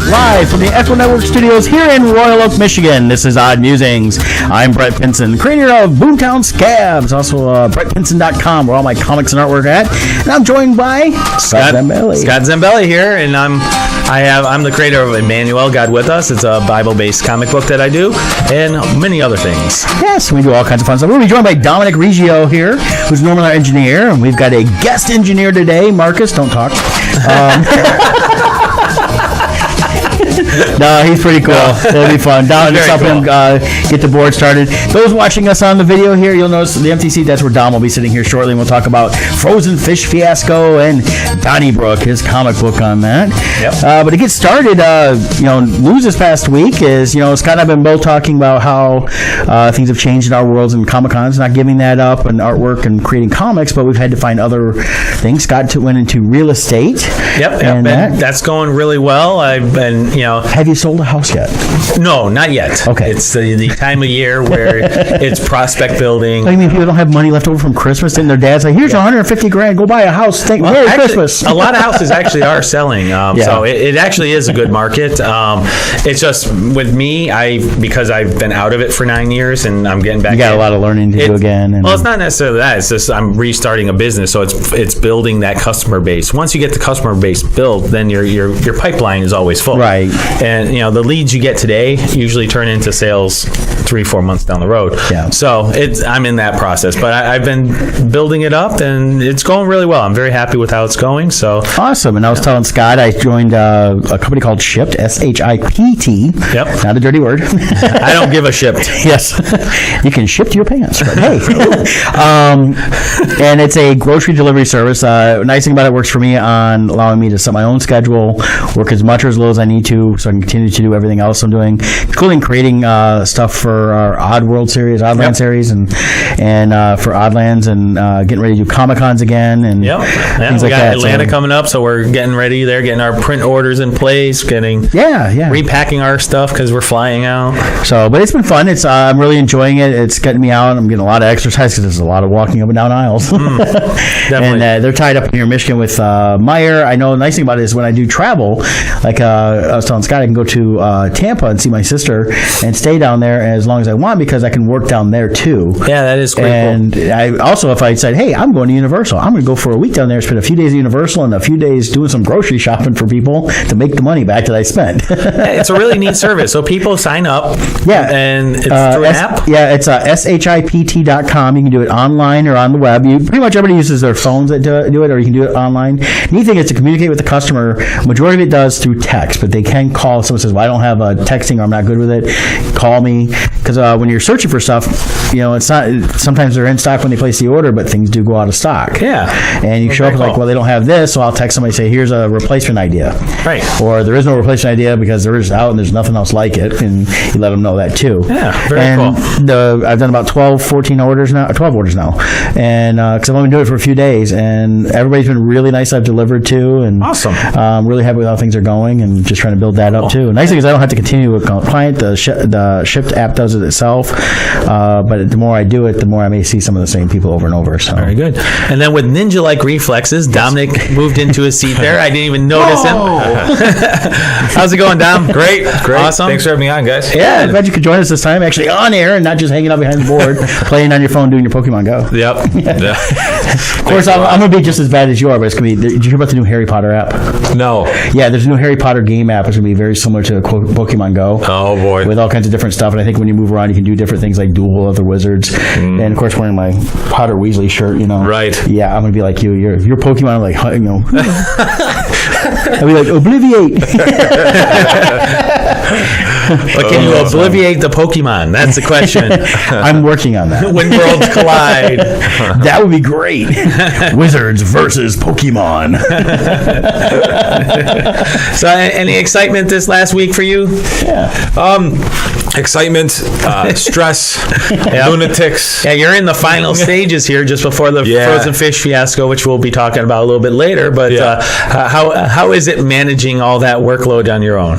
Live from the Echo Network Studios here in Royal Oak, Michigan, this is Odd Musings. I'm Brett Pinson, creator of Boomtown Scabs, also BrettPinson.com, where all my comics and artwork are at. And I'm joined by Scott Zambelli. Scott Zambelli here, and I'm the creator of Emmanuel, God With Us. It's a Bible-based comic book that I do, and many other things. Yes, we do all kinds of fun stuff. We'll be joined by Domininc Riggio here, who's normally our engineer, and we've got a guest engineer today, Marcus. Don't talk. No, he's pretty cool. It'll be fun. Dom, just help him get the board started. Those watching us on the video here, you'll notice the empty seat. That's where Dom will be sitting here shortly. And we'll talk about Frozen Fish Fiasco and Donny Brooke, his comic book on that. Yep. But to get started, news this past week is, Scott and I have been both talking about how things have changed in our worlds and Comic-Cons, not giving that up and artwork and creating comics, but we've had to find other things. Scott went into real estate. Yep. And that's going really well. I've been, Have you sold a house yet? No, not yet. Okay. It's the time of year where it's prospect building. I mean, people don't have money left over from Christmas, and their dad's like, "Here's $150,000. Go buy a house. Merry Christmas." A lot of houses actually are selling, so it actually is a good market. It's just with me, because I've been out of it for 9 years, and I'm getting back. You got a lot of learning to do again. Well, it's not necessarily that. It's just I'm restarting a business, so it's building that customer base. Once you get the customer base built, then your pipeline is always full. Right. And the leads you get today usually turn into sales 3-4 months down the road. Yeah. So I'm in that process, but I've been building it up, and it's going really well. I'm very happy with how it's going. So awesome. And I was telling Scott, I joined a company called Shipt, SHIPT. Yep. Not a dirty word. I don't give a shipped. Yes. You can ship to your pants, but hey. And it's a grocery delivery service. Nice thing about it, works for me on allowing me to set my own schedule, work as much or as little as I need to, so I can continue to do everything else I'm doing, including creating stuff for our Oddland series, and for Oddlands, and getting ready to do Comic-Cons again, and things like that. Atlanta coming up, so we're getting ready there, getting our print orders in place, repacking our stuff because we're flying out. So, but it's been fun. I'm really enjoying it. It's getting me out. I'm getting a lot of exercise because there's a lot of walking up and down aisles. Definitely. And they're tied up here in Michigan with Meyer. I know the nice thing about it is when I do travel, like I was telling Scott, I can go to Tampa and see my sister and stay down there as long as I want because I can work down there too. Yeah, that is great. And I also, if I said, hey, I'm going to Universal, I'm going to go for a week down there, spend a few days at Universal and a few days doing some grocery shopping for people to make the money back that I spent. It's a really neat service. So people sign up. Yeah. And it's through an app? Yeah, it's SHIPT.com. You can do it online or on the web. Pretty much everybody uses their phones that do it, or you can do it online. Neat thing is to communicate with the customer. Majority of it does through text, but they can call. Someone says, well, I don't have texting, or I'm not good with it. Call me. Because when you're searching for stuff, it's not, sometimes they're in stock when they place the order, but things do go out of stock. Yeah. And you show up like, well, they don't have this, so I'll text somebody and say, here's a replacement idea. Right. Or there is no replacement idea because there is out and there's nothing else like it, and you let them know that too. Yeah, very cool. I've done about 12 orders now, and because I've only been doing it for a few days, and everybody's been really nice. I've delivered to, and awesome. I'm really happy with how things are going, and just trying to build that up too. Nice thing is I don't have to continue with a client. The Shipt app does it itself, but the more I do it, the more I may see some of the same people over and over. So very good. And then with ninja-like reflexes, Domininc moved into his seat there. I didn't even notice him. How's it going, Dom? Great. Awesome. Thanks for having me on, guys. Yeah, I'm glad you could join us this time, actually on air and not just hanging out behind the board, playing on your phone, doing your Pokemon Go. Yep. Yeah. Of course, I'm going to be just as bad as you are, but it's going to be. Did you hear about the new Harry Potter app? No. Yeah, there's a new Harry Potter game app. It's going to be very similar to Pokemon Go. Oh, boy. With all kinds of different stuff. And I think when you move around, you can do different things like duel with other wizards. And, of course, wearing my Potter Weasley shirt, Right. Yeah, I'm going to be like you. You're Pokemon. I'm like, I'll be like, obliviate. But can you obliviate the Pokemon? That's the question. I'm working on that. When worlds collide. That would be great. Wizards versus Pokemon. So any excitement this last week for you? Yeah. Excitement, stress, lunatics. Yeah, you're in the final stages here just before the Frozen Fish Fiasco, which we'll be talking about a little bit later. But how is it managing all that workload on your own?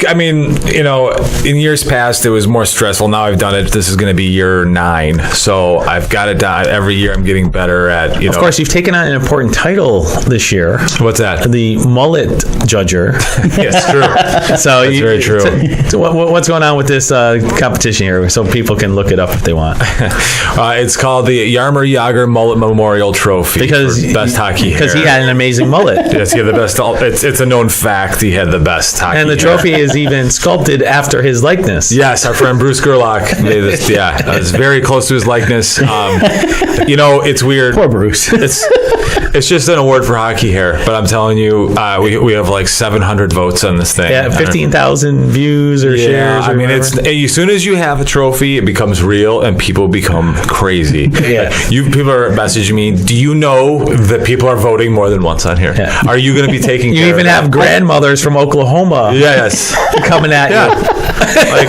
I mean, in years past, it was more stressful. Now I've done it. This is going to be year 9. So I've got it down. Every year I'm getting better at, Of course, you've taken on an important title this year. What's that? The mullet judger. Yes, true. So That's very true. So what's going on with this competition here so people can look it up if they want? It's called the Yarmer Yager Mullet Memorial Trophy because for best hockey hair. Because he had an amazing mullet. Yes, he had the best. It's a known fact. He had the best hockey and the hair. trophy is even sculpted after his likeness. Yes, our friend Bruce Gerlach made this. Yeah, it's very close to his likeness. It's weird. Poor Bruce. It's just an award for hockey hair, but I'm telling you, we have like 700 votes on this thing. Yeah, 15,000 views or shares. I mean, it's as soon as you have a trophy, it becomes real, and people become crazy. Yeah. People are messaging me. Do you know that people are voting more than once on here? Yeah. Are you going to be taking? You care even of have grandmothers from Oklahoma. Yes, coming at you.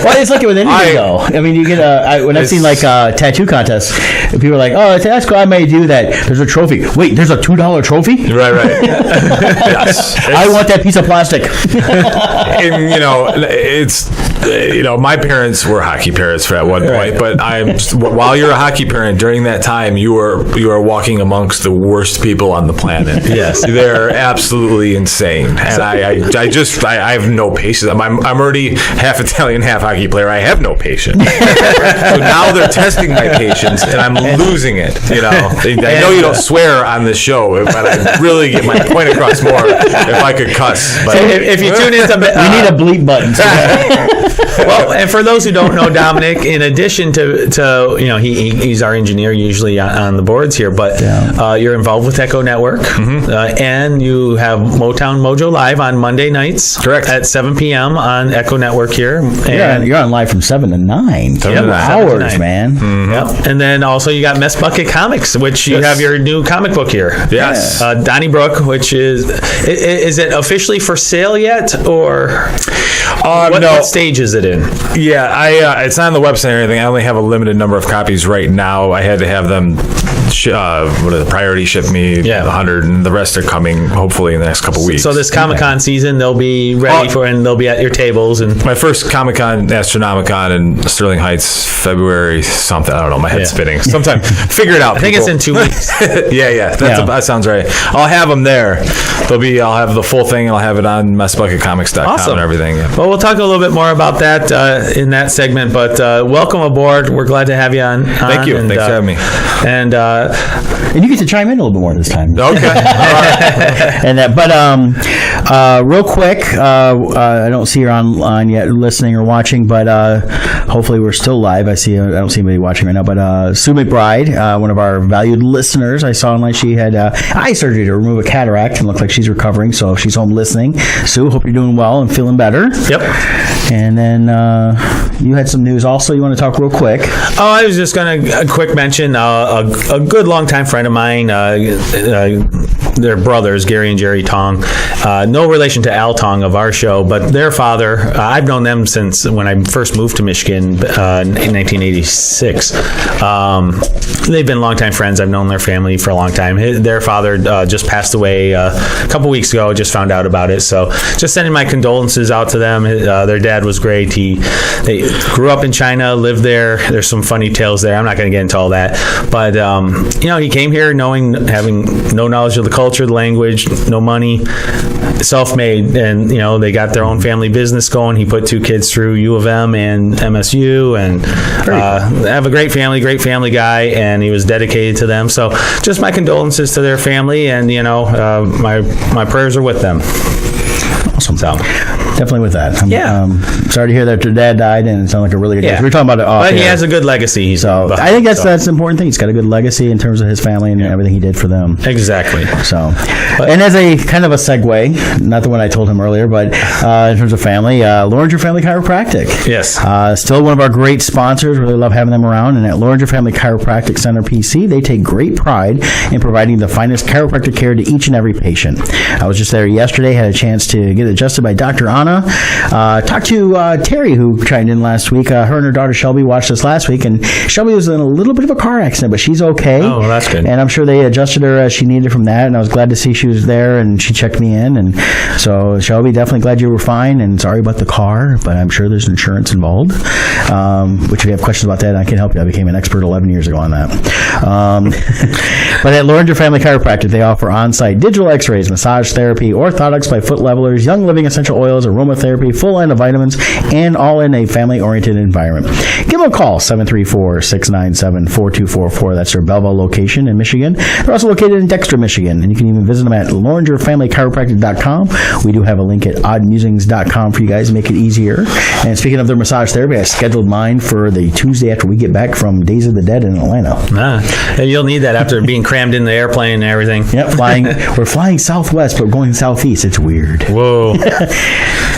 Well, it's like it with anything, though. I mean, you get I've seen like tattoo contests, and people are like, "Oh, that's cool. I may do that." There's a trophy. Wait, there's a $2 trophy? Right. Yes. I want that piece of plastic. And, it's my parents were hockey parents at one point, but while you're a hockey parent during that time, you are walking amongst the worst people on the planet. Yes, they're absolutely insane, and I have no patience. I'm already half Italian, half hockey player. I have no patience. So now they're testing my patience, and I'm losing it. I know you don't swear on this show, but I'd really get my point across more if I could cuss. But so if you tune into, we need a bleep button. Well, and for those who don't know Domininc, in addition to he's our engineer usually on the boards here, but you're involved with Echo Network, and you have Motown Mojo Live on Monday nights, correct, at 7 p.m. on Echo Network here. And you're on live from 7 to 9. 7 hours, man. Mm-hmm. Yep. And then also you got Mess Bucket Comics, which you have your new comic book here. Yes. Donny Brooke, which is it officially for sale yet, or what stage is it in? Yeah, it's not on the website or anything. I only have a limited number of copies right now. I had to have them priority ship me 100, and the rest are coming hopefully in the next couple weeks. So this Comic-Con season, they'll be ready and they'll be at your tables. And my first Comic-Con, Astronomicon in Sterling Heights, February something. I don't know. My head's spinning. Sometime figure it out. I think it's in 2 weeks. That sounds right. I'll have them there. I'll have the full thing, and I'll have it on messbucketcomics.com and everything. Yeah. Well, we'll talk a little bit more about that in that segment, but welcome aboard. We're glad to have you on. Thank you. Thanks for having me. And you get to chime in a little bit more this time. Okay. All right. And real quick, I don't see her online yet, listening or watching, but hopefully we're still live. I don't see anybody watching right now, but Sue McBride, one of our valued listeners, I saw online she had eye surgery to remove a cataract and looked like she's recovering, so she's home listening. Sue, hope you're doing well and feeling better. Yep. And then you had some news also you want to talk real quick. Oh, I was just going to quick mention a good longtime friend of mine. Their brothers, Gary and Jerry Tong. No relation to Al Tong of our show, but their father, I've known them since when I first moved to Michigan in 1986. They've been longtime friends. I've known their family for a long time. Their father just passed away a couple weeks ago. Just found out about it. So just sending my condolences out to them. Their dad was great. They grew up in China, lived there. There's some funny tales there. I'm not going to get into all that. But, he came here having no knowledge of the culture, the language, no money, self-made. And, they got their own family business going. He put 2 kids through U of M and MSU, and have a great family guy, and he was dedicated to them. So just my condolences to their family, and, my prayers are with them. Awesome. So definitely with that. Sorry to hear that your dad died, and it sounded like a really good guy. We were talking about it off But he air. has a good legacy. I think that's the important thing. He's got a good legacy in terms of his family and everything he did for them. Exactly. So, and as a kind of a segue, not the one I told him earlier, but in terms of family, Loringer Family Chiropractic. Yes. Still one of our great sponsors. Really love having them around. And at Loringer Family Chiropractic Center PC, they take great pride in providing the finest chiropractic care to each and every patient. I was just there yesterday, had a chance to get adjusted by Dr. Anna Donna. Talked to Terry, who chimed in last week. Her and her daughter Shelby watched us last week, and Shelby was in a little bit of a car accident, but she's okay. Oh, well, that's good. And I'm sure they adjusted her as she needed from that, and I was glad to see she was there, and she checked me in. And so, Shelby, definitely glad you were fine, and sorry about the car, but I'm sure there's insurance involved. Which if you have questions about that, I can help you. I became an expert 11 years ago on that. But at Loringer Family Chiropractic, they offer on-site digital x-rays, massage therapy, orthotics by foot levelers, young living essential oils, aromatherapy, full line of vitamins, and all in a family-oriented environment. Give them a call, 734-697-4244. That's their Belleville location in Michigan. They're also located in Dexter, Michigan, and you can even visit them at LoringerFamilyChiropractic.com. We do have a link at oddmusings.com for you guys to make it easier. And speaking of their massage therapy, I scheduled mine for the Tuesday after we get back from Days of the Dead in Atlanta. And you'll need that after being crammed in the airplane and everything. Yep, we're flying southwest, but going southeast. It's weird. Whoa.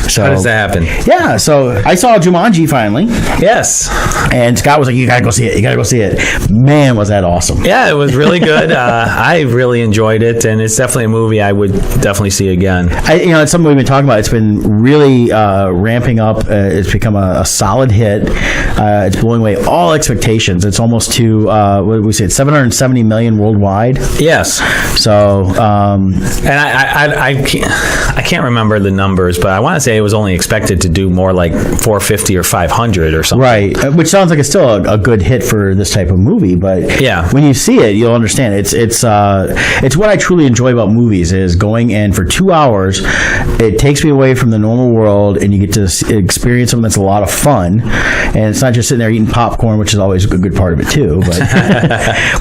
So, how does that happen? Yeah, so I saw Jumanji finally. Yes. And Scott was like, you gotta go see it. You gotta go see it. Man, was that awesome. Yeah, it was really good. I really enjoyed it, and it's definitely a movie I would definitely see again. It's something we've been talking about. It's been really ramping up. It's become a solid hit. It's blowing away all expectations. It's almost to, what did we say, it's 770 million worldwide. Yes. So, and I can't remember the numbers, but I want to say it was only expected to do more like 450 or 500 or something. Right, which sounds like it's still a good hit for this type of movie, but yeah, when you see it, you'll understand. It's what I truly enjoy about movies is going in for 2 hours. It takes me away from the normal world, and you get to experience something that's a lot of fun. And it's not just sitting there eating popcorn, which is always a good part of it too. But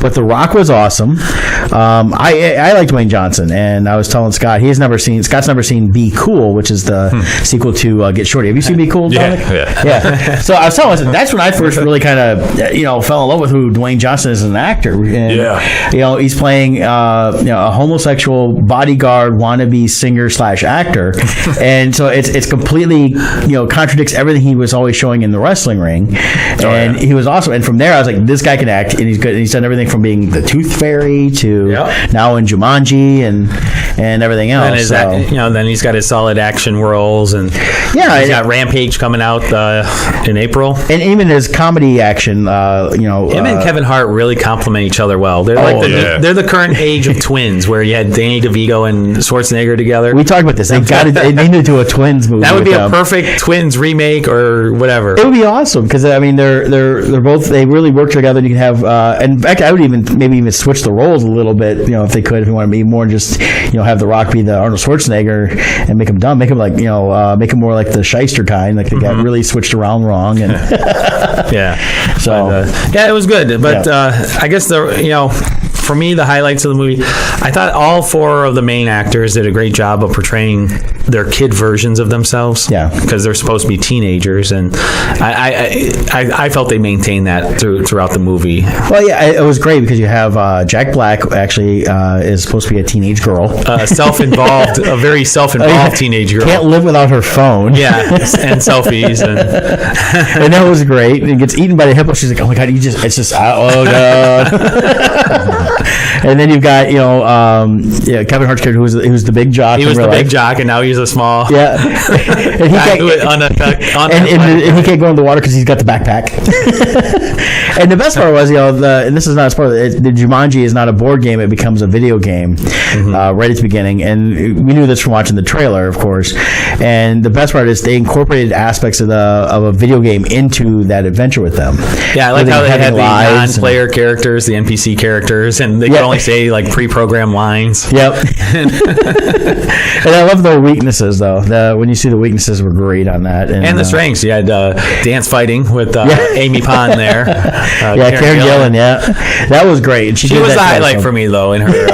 but The Rock was awesome. I like Dwayne Johnson, and I was telling Scott Scott's never seen Be Cool, which is the sequel to Get Shorty. Have you seen Be Cool, Domininc? Yeah. So I was telling him that's when I first really kind of fell in love with who Dwayne Johnson is as an actor. And, he's playing a homosexual bodyguard wannabe singer/actor, and so it's completely contradicts everything he was always showing in the wrestling ring. And he was awesome. And from there, I was like, this guy can act, and he's good. And he's done everything from being the Tooth Fairy to now in Jumanji and everything else. And then he's got his solid action roles, and he's got Rampage coming out in April. And even his comedy action, him and Kevin Hart really complement each other well. They're they're the current age of twins, where you had Danny DeVito and Schwarzenegger together. We talked about this. They need to do a twins movie. That would be a perfect twins remake or whatever. It would be awesome because they're both, they really work together. And you can have and in fact I would even switch the roles a little bit, if they could, if you want to be more just have The Rock be the Arnold Schwarzenegger and make him dumb, make him like make him more like the shyster kind, like they got really switched around wrong and it was good, but I guess for me, the highlights of the movie, I thought all four of the main actors did a great job of portraying their kid versions of themselves. Yeah, because they're supposed to be teenagers, and I felt they maintained that throughout the movie. Well, yeah, it was great because you have Jack Black actually is supposed to be a teenage girl, a very self-involved teenage girl. Can't live without her phone. Yeah, and selfies, and that was great. And gets eaten by the hippo. She's like, oh my god, oh god. And then you've got Kevin Hart's character who was the big jock. He was the big jock, and now he's a small and he can't go in the water because he's got the backpack. And the best part was and this is not a spoiler. The Jumanji is not a board game; it becomes a video game right at the beginning. And we knew this from watching the trailer, of course. And the best part is they incorporated aspects of a video game into that adventure with them. Yeah, I like how they had the non-player characters, the NPC characters, and they could only say like pre-programmed lines. Yep. And I love the weaknesses though. When you see the weaknesses were great on that, and the strengths. You had dance fighting with Amy Pond there. Karen Gillan. Yeah, that was great. And she was the highlight for me though. In her,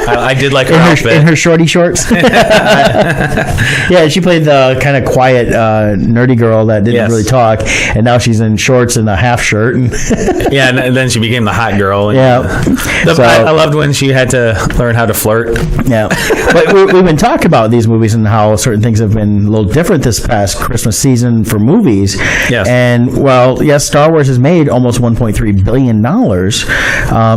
I did like her outfit in her shorty shorts. Yeah, she played the kind of quiet nerdy girl that didn't really talk, and now she's in shorts and a half shirt. And and then she became the hot girl. And, I I loved when she had to learn how to flirt. Yeah, but we've been talking about these movies and how certain things have been a little different this past Christmas season for movies. Yes. And well, yes, Star Wars has made almost $1.3 billion.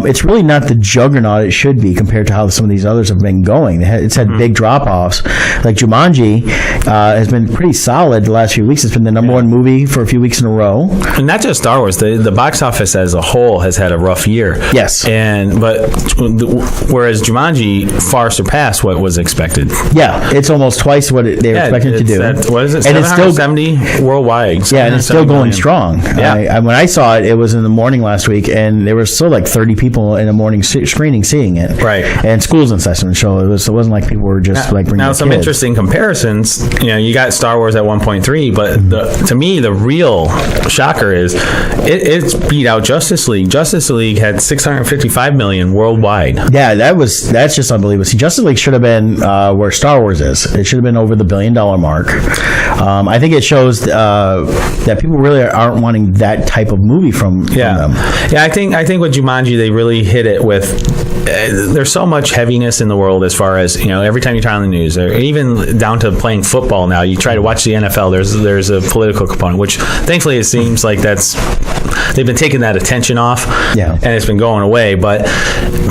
It's really not the juggernaut it should be compared to how some of these others have been going. It's had big drop-offs. Like Jumanji has been pretty solid the last few weeks. It's been the number one movie for a few weeks in a row. And not just Star Wars. The box office as a whole has had a rough year. Yes. Whereas Jumanji far surpassed what was expected. Yeah, it's almost twice what they were expecting to do. What is it? And it's still 70 worldwide. Yeah, and it's still going strong. Yeah. When I saw it, it was in the morning last week, and there were still like 30 people in a morning screening seeing it. Right. And schools in session, so it wasn't like people were just bringing now their some kids. Interesting comparisons. You got Star Wars at 1.3, but to me the real shocker is it's beat out Justice League. Justice League had 655 million worldwide. Yeah, that's just unbelievable. See, Justice League should have been where Star Wars is. It should have been over the $1 billion mark. I think it shows that people really aren't wanting that type of movie from them. Yeah, I think with Jumanji they really hit it with. There's so much heaviness in the world as far as every time you turn on the news, or even down to playing football now. You try to watch the NFL. There's a political component, which thankfully it seems like they've been taking that attention off, and it's been going away. But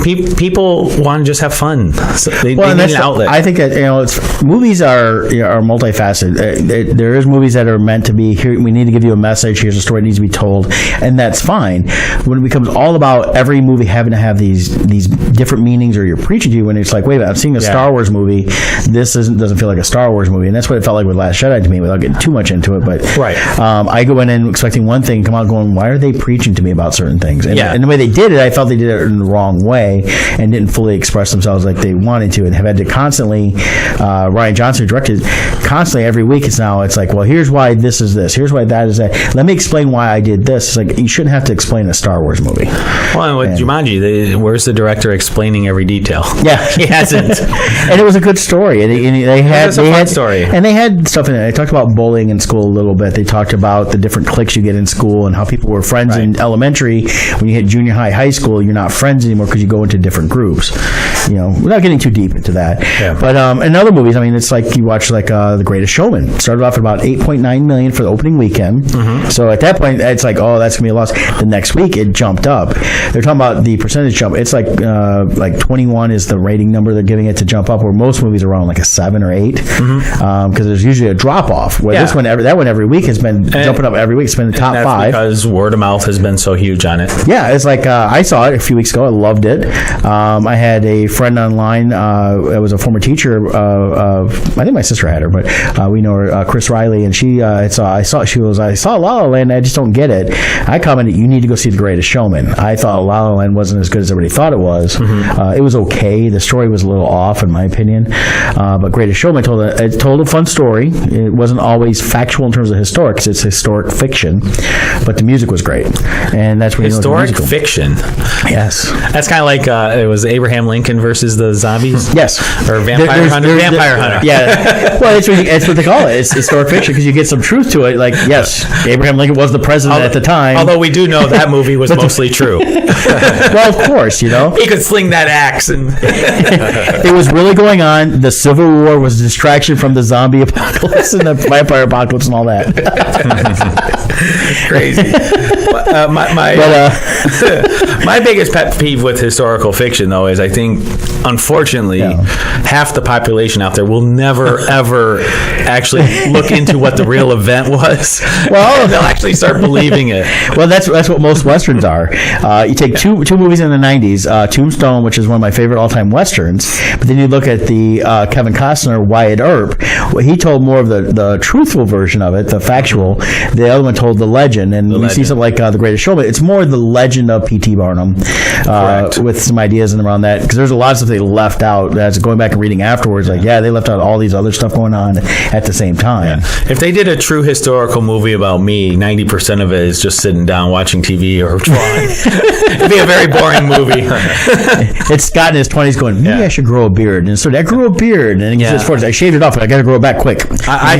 people want to just have fun. So they need an outlet. I think that movies are multifaceted. There is movies that are meant to be here. We need to give you a message. Here's a story that needs to be told, and that's fine. When it becomes all about every movie having to have these different meanings, or you're preaching to you, when it's like, wait a minute, I'm seeing a Star Wars movie. This doesn't feel like a Star Wars movie, and that's what it felt like with Last Jedi to me, without getting too much into it. But I go in and expecting one thing, come out going, why are they preaching to me about certain things? And the way they did it, I felt they did it in the wrong way and didn't fully express themselves like they wanted to, and have had to constantly. Rian Johnson, who directed, constantly every week. It's like, well, here's why this is this. Here's why that is that. Let me explain why I did this. It's like, you shouldn't have to explain a Star Wars movie. Well, and with Jumanji, where's the director explaining every detail? Yeah, he hasn't. And it was a good story. And they had a fun story. And they had stuff in it. They talked about bullying in school a little bit. They talked about the different cliques you get in school and how people were friends in elementary. When you hit junior high, high school, you're not friends anymore because you go into different groups. Without getting too deep into that. Yeah. But in other movies, it's like you watch The Greatest Showman. It started off at about $8.9 million for the opening weekend. Mm-hmm. So at that point, it's like, oh, that's gonna be a loss. The next week, it jumped up. They're talking about the percentage jump. It's like 21 is the rating number they're giving it to jump up. Where most movies are around like a 7 or 8, because there's usually a drop off. Where this one, that one every week has been jumping up every week. It's been the top 5 because word of mouth has been so huge on it. Yeah, it's like I saw it a few weeks ago. I loved it. I had a friend online. It was a former teacher of I think my sister had her, but we know her, Chris Riley, and she I saw La La Land. I just don't get it. I commented, you need to go see The Greatest Showman. I thought La La Land wasn't as good as everybody thought it was. It was okay. The story was a little off, in my opinion. But Greatest Showman told a fun story. It wasn't always factual in terms of historic, because it's historic fiction, but the music was great, and that's what historic fiction. Yes, that's kind of like it was Abraham Lincoln versus the zombies. Yes, or Vampire Hunter. Yeah, well, it's what they call it. It's historic fiction because you get some truth to it. Like, yes, Abraham Lincoln was the president at the time. Although we do know that movie was mostly true. Well, of course, he could sling that axe, and it was really going on. The Civil War was a distraction from the zombie apocalypse and the vampire apocalypse and all that. Crazy. My biggest pet peeve with historical fiction, though, is I think, unfortunately, half the population out there will never, ever actually look into what the real event was. Well, they'll actually start believing it. Well, that's what most Westerns are. You take two movies in the 90s, Tombstone, which is one of my favorite all-time Westerns, but then you look at the Kevin Costner, Wyatt Earp. Well, he told more of the truthful version of it, the factual. The other one told the legend, and we see something like The Greatest Showman. It's more the legend of P.T. Barnum, with some ideas in around that, because there's a lot of stuff they left out. As going back and reading afterwards, they left out all these other stuff going on at the same time. Yeah. If they did a true historical movie about me, 90% of it is just sitting down watching TV or drawing. It'd be a very boring movie. It's Scott in his 20s going, maybe I should grow a beard. And so I grew a beard, and he says, I shaved it off, and I got to grow it back quick. I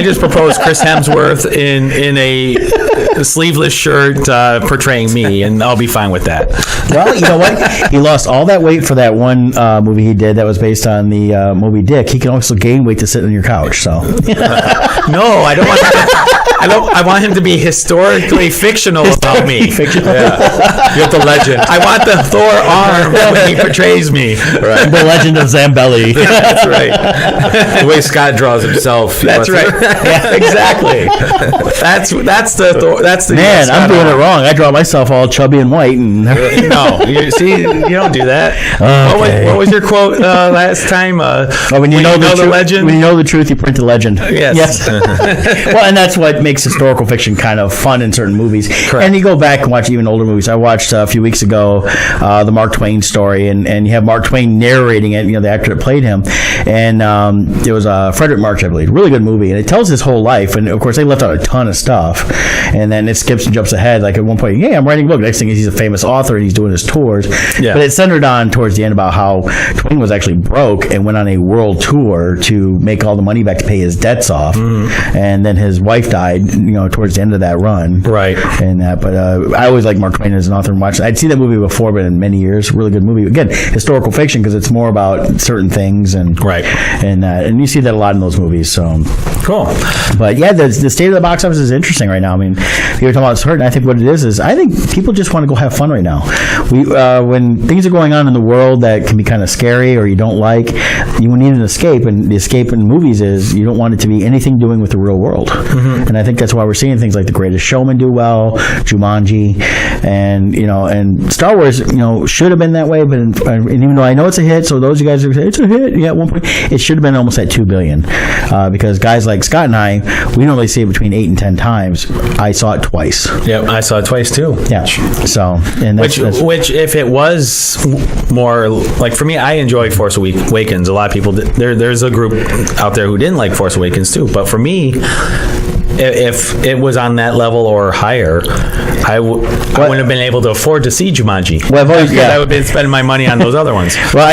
just proposed Chris Hemsworth in a sleeveless shirt portraying me, and I'll be fine with that. Well, you know what? He lost all that weight for that one movie he did that was based on the Moby Dick. He can also gain weight to sit on your couch. So No, I don't want. I want him to be historically fictional about me. Yeah. You have the legend. I want the Thor arm when he portrays me. Right. the Legend of Zambelli. That's right. The way Scott draws himself. That's right. Yeah, exactly. That's the Thor. That's the Man, I'm doing it wrong. I draw myself all chubby and white, and No, you don't do that. Okay. What was your quote last time? when you know the legend. when you know the truth, you print the legend. Yes. Well, and that's what makes historical fiction kind of fun in certain movies. Correct. And you go back and watch even older movies. I watched a few weeks ago the Mark Twain story, and you have Mark Twain narrating it. You know, the actor that played him, and it was Frederick March, I believe. Really good movie, and it tells his whole life. And of course, they left out a ton of stuff, and then it skips and jumps ahead. Like at one point, I'm writing a book. Next thing is he's a famous author and he's doing his tours. Yeah. But it centered on towards the end about how Twain was actually broke and went on a world tour to make all the money back to pay his debts off, and then his wife died. Towards the end of that run, Right. And that, but I always like Mark Twain as an author and watch. I'd seen that movie before, but in many years, really good movie. Again, historical fiction because it's more about certain things and Right. and you see that a lot in those movies. So Cool. but yeah, the state of the box office is interesting right now. I mean, you were talking about certain. I think what it is I think people just want to go have fun right now. We when things are going on in the world that can be kind of scary or you don't like, you need an escape, and the escape in movies is you don't want it to be anything doing with the real world. And I think that's why we're seeing things like The Greatest Showman do well, Jumanji, and Star Wars, should have been that way. But and even though I know it's a hit, so those of you guys who say it's a hit, yeah, at one point it should have been almost at $2 billion, because guys like Scott and I, we normally see it between 8 and 10 times. I saw it twice. Yep, I saw it twice too. Yeah. So, and that's, Which, if it was more like for me, I enjoy Force Awakens. A lot of people, there's a group out there who didn't like Force Awakens too. But for me, if it was on that level or higher, I wouldn't have been able to afford to see Jumanji. Well, I've always, I would have been spending my money on those other ones. Well,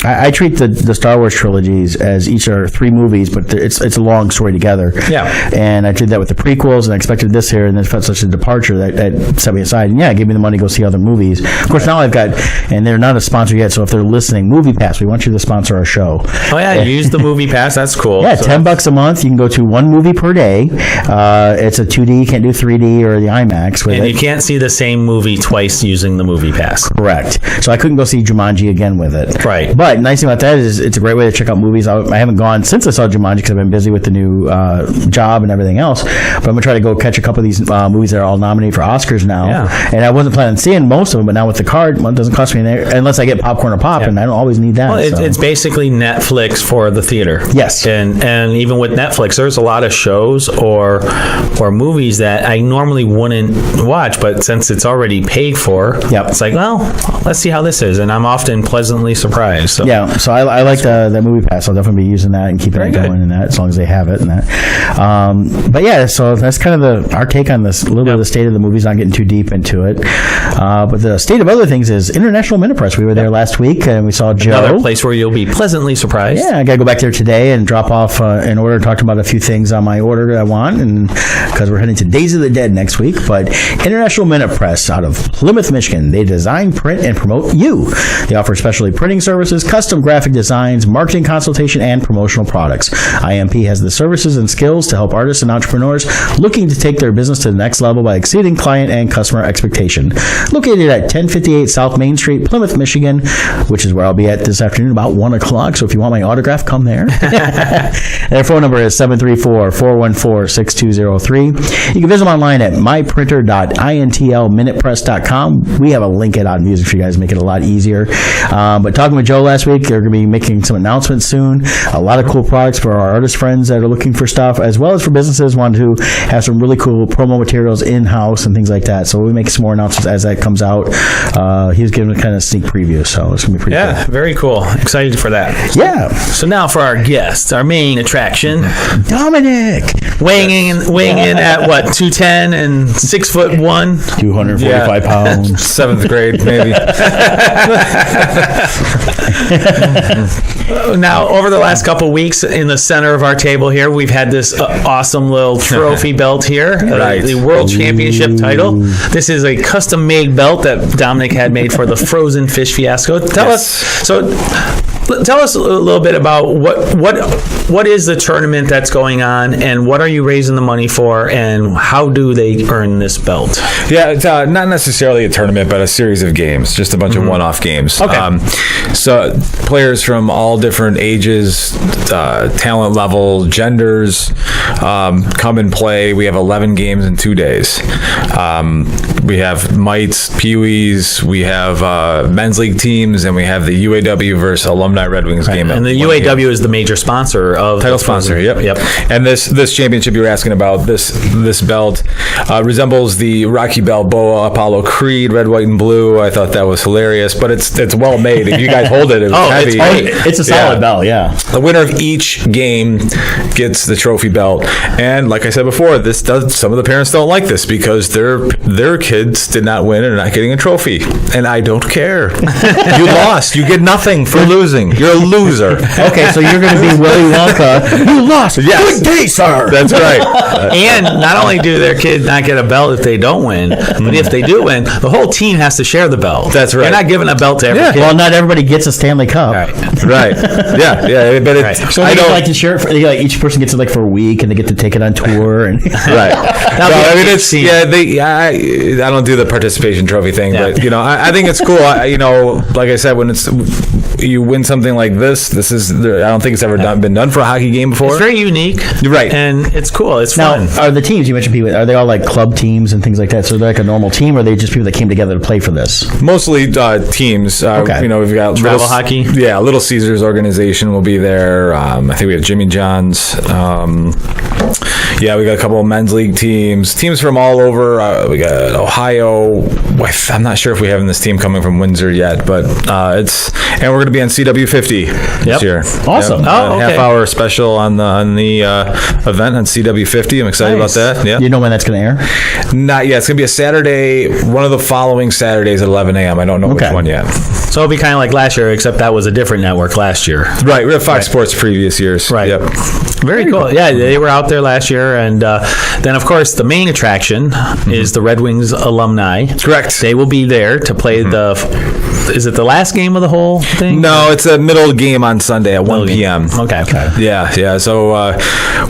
I treat the Star Wars trilogies as each are 3 movies, but it's a long story together. Yeah. And I did that with the prequels, and I expected this here, and then felt such a departure that set me aside. And give me the money to go see other movies. Of course, now I've got, and they're not a sponsor yet, so if they're listening, MoviePass, we want you to sponsor our show. Oh yeah, use the Movie Pass. That's cool. Yeah, $10 a month. You can go to one movie per day. It's a 2D. You can't do 3D or the IMAX with And it. you can't see the same movie twice using the Movie Pass. Correct. So I couldn't go see Jumanji again with it. Right. But nice thing about that is it's a great way to check out movies. I haven't gone since I saw Jumanji because I've been busy with the new job and everything else. But I'm going to try to go catch a couple of these movies that are all nominated for Oscars now. Yeah. And I wasn't planning on seeing most of them, but now with the card, it doesn't cost me anything unless I get popcorn or pop, and I don't always need that. Well, it's basically Netflix for the theater. Yes. And even with Netflix, there's a lot of shows or movies that I normally wouldn't watch, but since it's already paid for, it's like, well, let's see how this is. And I'm often pleasantly surprised. So. Yeah, so I like the Movie Pass. I'll definitely be using that and keeping it going and that, as long as they have it and that. But yeah, so that's kind of our take on this, a little bit of the state of the movies, not getting too deep into it. But the state of other things is International Minute Press. We were there last week, and we saw Joe. Another place where you'll be pleasantly surprised. Yeah, I got to go back there today and drop off an order, talk about a few things on my order that I want, and because we're heading to Days of the Dead next week. But International Minute Press out of Plymouth, Michigan. They design, print, and promote you. They offer specialty printing services, custom graphic designs, marketing consultation, and promotional products. IMP has the services and skills to help artists and entrepreneurs looking to take their business to the next level by exceeding client and customer expectation. Located at 1058 South Main Street, Plymouth, Michigan, which is where I'll be at this afternoon about 1 o'clock. So if you want my autograph, come there. Their phone number is 734-414-6203. You can visit them online at myprinter.intlminutepress.com. We have a link at Odd Music for you guys to make it a lot easier. But talking with Joe last week, they're going to be making some announcements soon. A lot of cool products for our artist friends that are looking for stuff, as well as for businesses wanting to have some really cool promo materials in-house and things like that. So we'll make some more announcements as that comes out. He was giving a kind of sneak preview, so it's going to be pretty cool. Yeah, very cool. Excited for that. Yeah. So now for our guest, our main attraction, Domininc. weighing in at what, 210 and 6'1", 245 pounds. 7th grade, maybe. Now, over the last couple weeks, in the center of our table here, we've had this awesome little trophy belt here, Right. the World Championship title. This is a custom-made belt that Domininc had made for the Frozen Fish Fiasco. Tell us a little bit about what is the tournament that's going on, and what are you raising the money for, and how do they earn this belt? Yeah, it's not necessarily a tournament, but a series of games, just a bunch of one-off games. Okay. So players from all different ages, talent level, genders, come and play. We have 11 games in 2 days. We have mites, peewees, we have men's league teams, and we have the UAW versus Alumni Red Wings game. And the UAW is the major sponsor of title sponsor. Yep. And this championship you were asking about, this belt resembles the Rocky Balboa Apollo Creed red, white, and blue. I thought that was hilarious, but it's well made. If you guys hold it, it's heavy. It's a solid belt. Yeah. The winner of each game gets the trophy belt, and like I said before, some of the parents don't like this because their kids did not win and are not getting a trophy, and I don't care. You lost. You get nothing for losing. You're a loser. Okay, so you're going to be Willy Wonka. You lost. Yes. Good day, sir. That's right. And not only do their kids not get a belt if they don't win, but if they do win, the whole team has to share the belt. That's right. You're not giving a belt to every kid. Well, not everybody gets a Stanley Cup. Right. Yeah. But Right. So I don't like to share it. Like each person gets it like for a week, and they get to take it on tour. And right. I mean, it's I don't do the participation trophy thing, but I think it's cool. Like I said, when you win something like this is I don't think it's ever been done for a hockey game before. It's very unique, right? And it's cool. It's now, fun. Are the teams you mentioned people? Are they all like club teams and things like that? So they're like a normal team, or are they just people that came together to play for this? Mostly teams. Okay. We've got Travel hockey. Yeah, Little Caesars organization will be there. I think we have Jimmy John's. We got a couple of men's league teams from all over. We got Ohio. I'm not sure if we have this team coming from Windsor yet, but and we're going to be on CW 50 this year. Awesome. Yep. Oh, okay. Half-hour special on the event on CW 50. I'm excited about that. Yeah. You know when that's going to air? Not yet. It's going to be a Saturday, one of the following Saturdays at 11 a.m. I don't know which one yet. So it'll be kind of like last year, except that was a different network last year. Right. We had Fox Sports previous years. Right. Yep. Very cool. Yeah, they were out there last year. And then, of course, the main attraction is the Red Wings alumni. Correct. They will be there to play is it the last game of the whole thing? No, it's a middle game on Sunday at 1 p.m. Okay. Yeah. So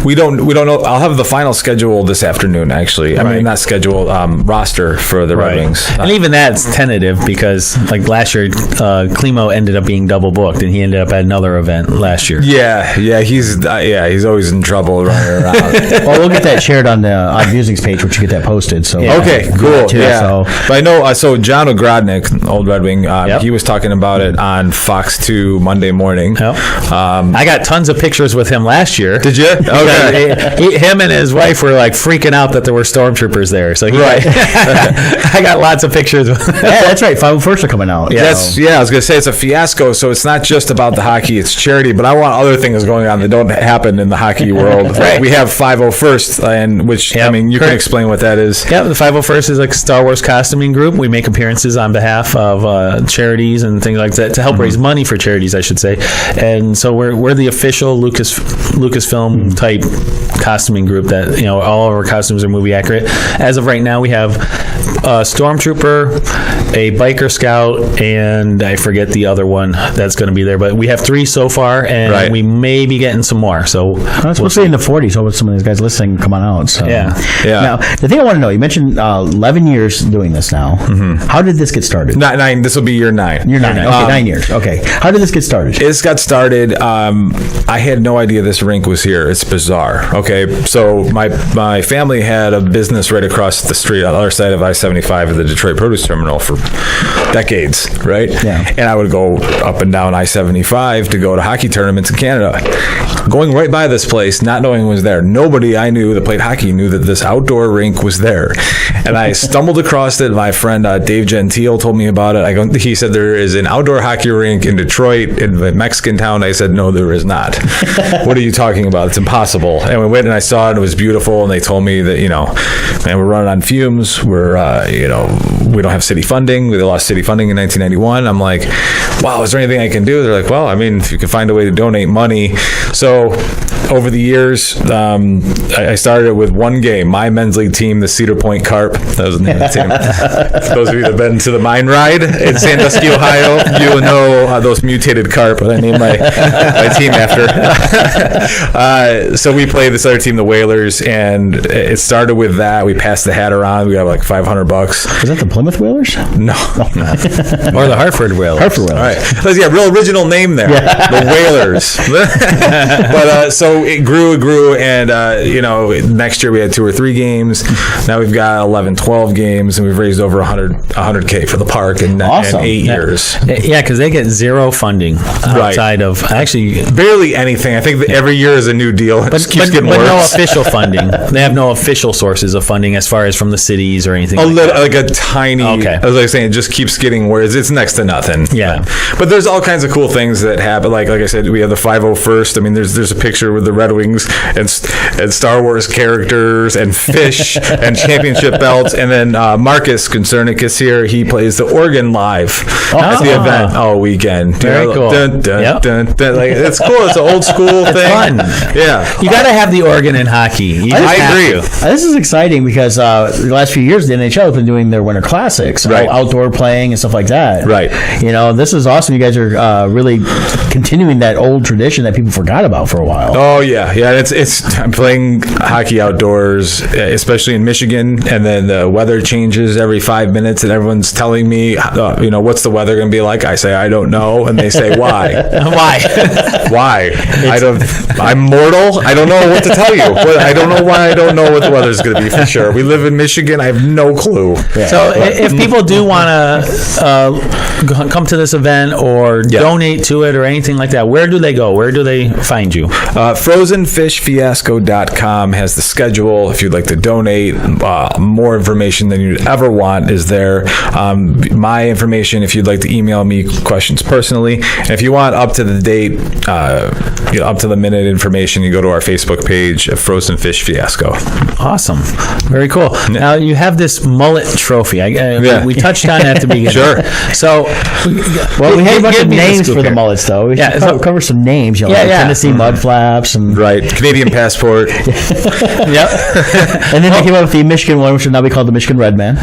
we don't know. I'll have the final schedule this afternoon, actually. I mean, not schedule, roster for the Red Wings. And even that's tentative because, like last year, Klimo ended up being double booked, and he ended up at another event last year. Yeah. He's always in trouble running around. Well, we'll get that shared on the Odd Musings page, which you get that posted. So okay, cool. Too, yeah. So. But I know. So John Ogrodnik, old Red Wing, he was talking about it on Fox 2 Monday morning. Yep. I got tons of pictures with him last year. Did you? Okay. Him and his wife were like freaking out that there were stormtroopers there. So I got lots of pictures. Yeah, that's right. 501st are coming out. I was going to say it's a fiasco, so it's not just about the hockey, it's charity, but I want other things going on that don't happen in the hockey world. Right. We have 501st, and which, I mean, you can explain what that is. Yeah, the 501st is like a Star Wars costuming group. We make appearances on behalf of charities and things like that to help raise money for charities, I should say. And so we're the official Lucasfilm type costuming group that, all of our costumes are movie accurate. As of right now, we have a Stormtrooper, a Biker Scout, and I forget the other one that's going to be there. But we have 3 so far, and we may be getting some more. So we'll see in the 40s. Hope some of these guys listening come on out. So. Yeah. Now, the thing I want to know, you mentioned 11 years doing this now. How did this get started? 9. This will be year 9. Year 9. Okay, 9 years. Okay. How did this get started? This got started. I had no idea this rink was here. It's bizarre. Okay, so my family had a business right across the street on the other side of I-75 at the Detroit Produce Terminal for decades, right? Yeah. And I would go up and down I-75 to go to hockey tournaments in Canada. Going right by this place, not knowing it was there. Nobody I knew that played hockey knew that this outdoor rink was there. And I stumbled across it. My friend Dave Gentile told me about it. He said there is an outdoor hockey rink in Detroit, in the Mexican town. I said, no, there is not. What are you talking about? It's impossible. And we went and I saw it. It was beautiful. And they told me that, man, we're running on fumes. We're, we don't have city funding. We lost city city funding in 1991. I'm like, wow, is there anything I can do? They're like, well, I mean, if you can find a way to donate money. So over the years, I started with one game. My men's league team, the Cedar Point Carp. That was the name of the team. For those of you that have been to the mine ride in Sandusky, Ohio, you will know those mutated carp that I named my team after. So we played this other team, the Whalers, and it started with that. We passed the hat around. We got like $500. Is that the Plymouth Whalers? No. Or the Hartford Whalers. Hartford Whalers. All right. Yeah, real original name there. Yeah. The Whalers. But so it grew, and next year we had 2 or 3 games. Now we've got 11, 12 games, and we've raised over $100K for the park in 8 years. Yeah, because they get zero funding outside of actually barely anything. I think that every year is a new deal. It just keeps getting worse. But no official funding. They have no official sources of funding as far as from the cities or anything. Like a tiny. Okay. As I was saying, it just keeps getting worse. It's next to nothing. Yeah. But there's all kinds of cool things that happen. Like I said, we have the 501st. I mean, there's a picture with the Red Wings and Star Wars characters and fish and championship belts. And then Marcus Concernicus here, he plays the organ live at the event all weekend. Very cool. Dun, dun, dun, dun. Like, it's cool. It's an old school thing. Fun. Yeah. You got to have the organ in hockey. I agree. This is exciting because the last few years the NHL has been doing their Winter Classics, outdoor playing and stuff like that. Right. This is awesome. You guys are really continuing that old tradition that people forgot about for a while. Oh yeah. I'm playing hockey outdoors, especially in Michigan, and then the weather changes every 5 minutes, and everyone's telling me, what's the weather going to be like? I say I don't know, and they say why? Why? I'm mortal. I don't know what to tell you. I don't know why I don't know what the weather's going to be for sure. We live in Michigan. I have no clue. Yeah. So if people do want to come to this event or donate to it or anything like that, where do they go? Where do they find you? FrozenFishFiasco.com has the schedule. If you'd like to donate, more information than you'd ever want is there. My information, if you'd like to email me questions personally, and if you want up to the date, up to the minute information, you go to our Facebook page of Frozen Fish Fiasco. Awesome. Very cool. Yeah. Now you have this mullet trophy. We touched on it at the beginning. Sure. So, we had a bunch of names for the mullets, though. We should cover some names. Like Tennessee Mud Flaps and Canadian Passport. Yep. And then they came up with the Michigan one, which would now be called the Michigan Red Man.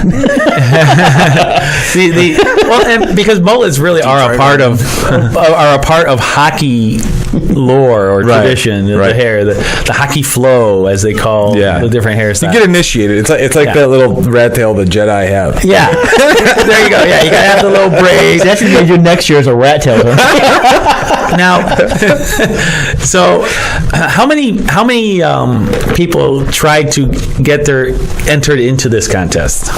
And because mullets really are a part of hockey lore or tradition. The hair, the hockey flow, as they call the different hairstyles. You get initiated. It's like that little rat tail the Jedi have. Yeah. There you go. Yeah, you gotta have the little braids. That's what you do next year is a rat tail. Now, so how many people tried to get entered into this contest?